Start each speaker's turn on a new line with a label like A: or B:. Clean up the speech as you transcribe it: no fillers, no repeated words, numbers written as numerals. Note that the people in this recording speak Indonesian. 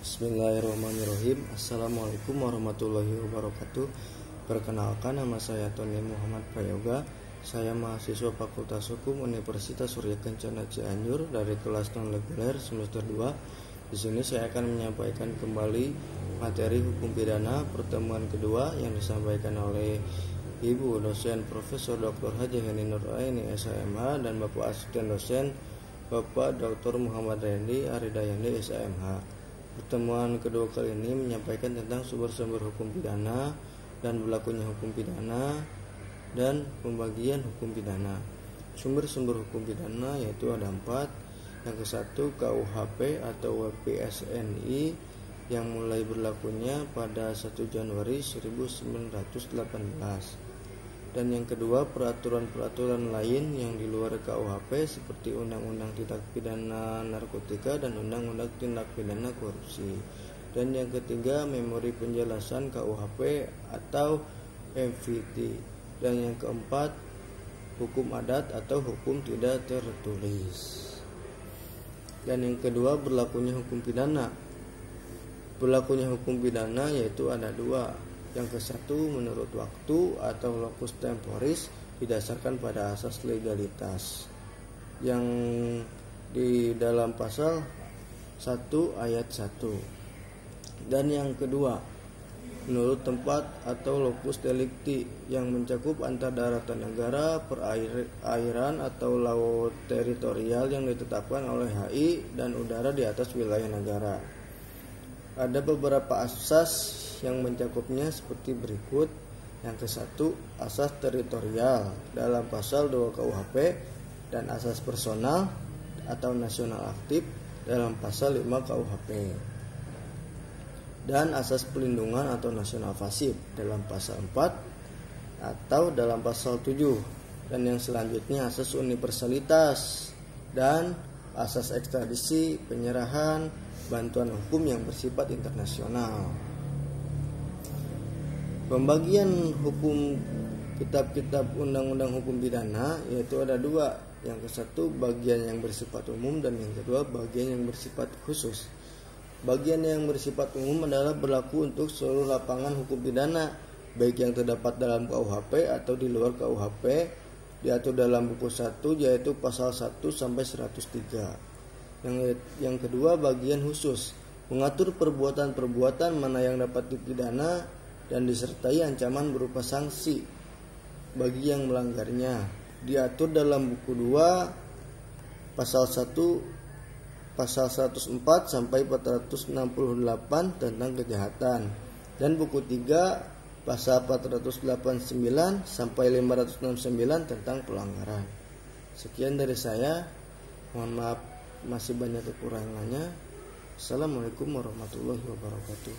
A: Bismillahirrahmanirrahim. Assalamualaikum warahmatullahi wabarakatuh. Perkenalkan, nama saya Tony Muhammad Prayoga. Saya mahasiswa Fakultas Hukum Universitas Surya Kencana Cianjur dari kelas non reguler semester 2. Di sini saya akan menyampaikan kembali materi hukum pidana pertemuan kedua yang disampaikan oleh Ibu dosen Profesor Dr. Haji Heni Nuraini SHMH dan Bapak Asisten dosen Bapak Dr. Muhammad Rendi Aridayani SHMH. Pertemuan kedua kali ini menyampaikan tentang sumber-sumber hukum pidana dan berlakunya hukum pidana dan pembagian hukum pidana. Sumber-sumber hukum pidana yaitu ada 4. Yang ke-1 KUHP atau WPSNI yang mulai berlakunya pada 1 Januari 1918. Dan yang kedua, peraturan-peraturan lain yang di luar KUHP seperti Undang-Undang Tindak Pidana Narkotika dan Undang-Undang Tindak Pidana Korupsi. Dan yang ketiga, memori penjelasan KUHP atau MVT. Dan yang keempat, hukum adat atau hukum tidak tertulis. Dan yang kedua, berlakunya hukum pidana. Berlakunya hukum pidana yaitu ada 2. Yang ke-1 menurut waktu atau locus temporis didasarkan pada asas legalitas yang di dalam pasal 1 ayat 1. Dan yang kedua menurut tempat atau locus delicti yang mencakup antar daratan negara, perairan atau laut teritorial yang ditetapkan oleh HI dan udara di atas wilayah negara. Ada beberapa asas yang mencakupnya seperti berikut. Yang ke-1, asas teritorial dalam pasal 2 KUHP dan asas personal atau nasional aktif dalam pasal 5 KUHP. Dan asas pelindungan atau nasional pasif dalam pasal 4 atau dalam pasal 7. Dan yang selanjutnya asas universalitas dan asas ekstradisi, penyerahan, bantuan hukum yang bersifat internasional. Pembagian hukum kitab-kitab undang-undang hukum pidana yaitu ada 2. Yang ke-1 bagian yang bersifat umum dan yang kedua bagian yang bersifat khusus. Bagian yang bersifat umum adalah berlaku untuk seluruh lapangan hukum pidana, baik yang terdapat dalam KUHP atau di luar KUHP, diatur dalam buku 1 yaitu pasal 1 sampai 103. Yang kedua, bagian khusus mengatur perbuatan-perbuatan mana yang dapat dipidana dan disertai ancaman berupa sanksi bagi yang melanggarnya. Diatur dalam buku 2 pasal 1 pasal 104 sampai 468 tentang kejahatan dan buku 3 pasal 489 sampai 569 tentang pelanggaran. Sekian dari saya. Mohon maaf masih banyak kekurangannya. Assalamualaikum warahmatullahi wabarakatuh.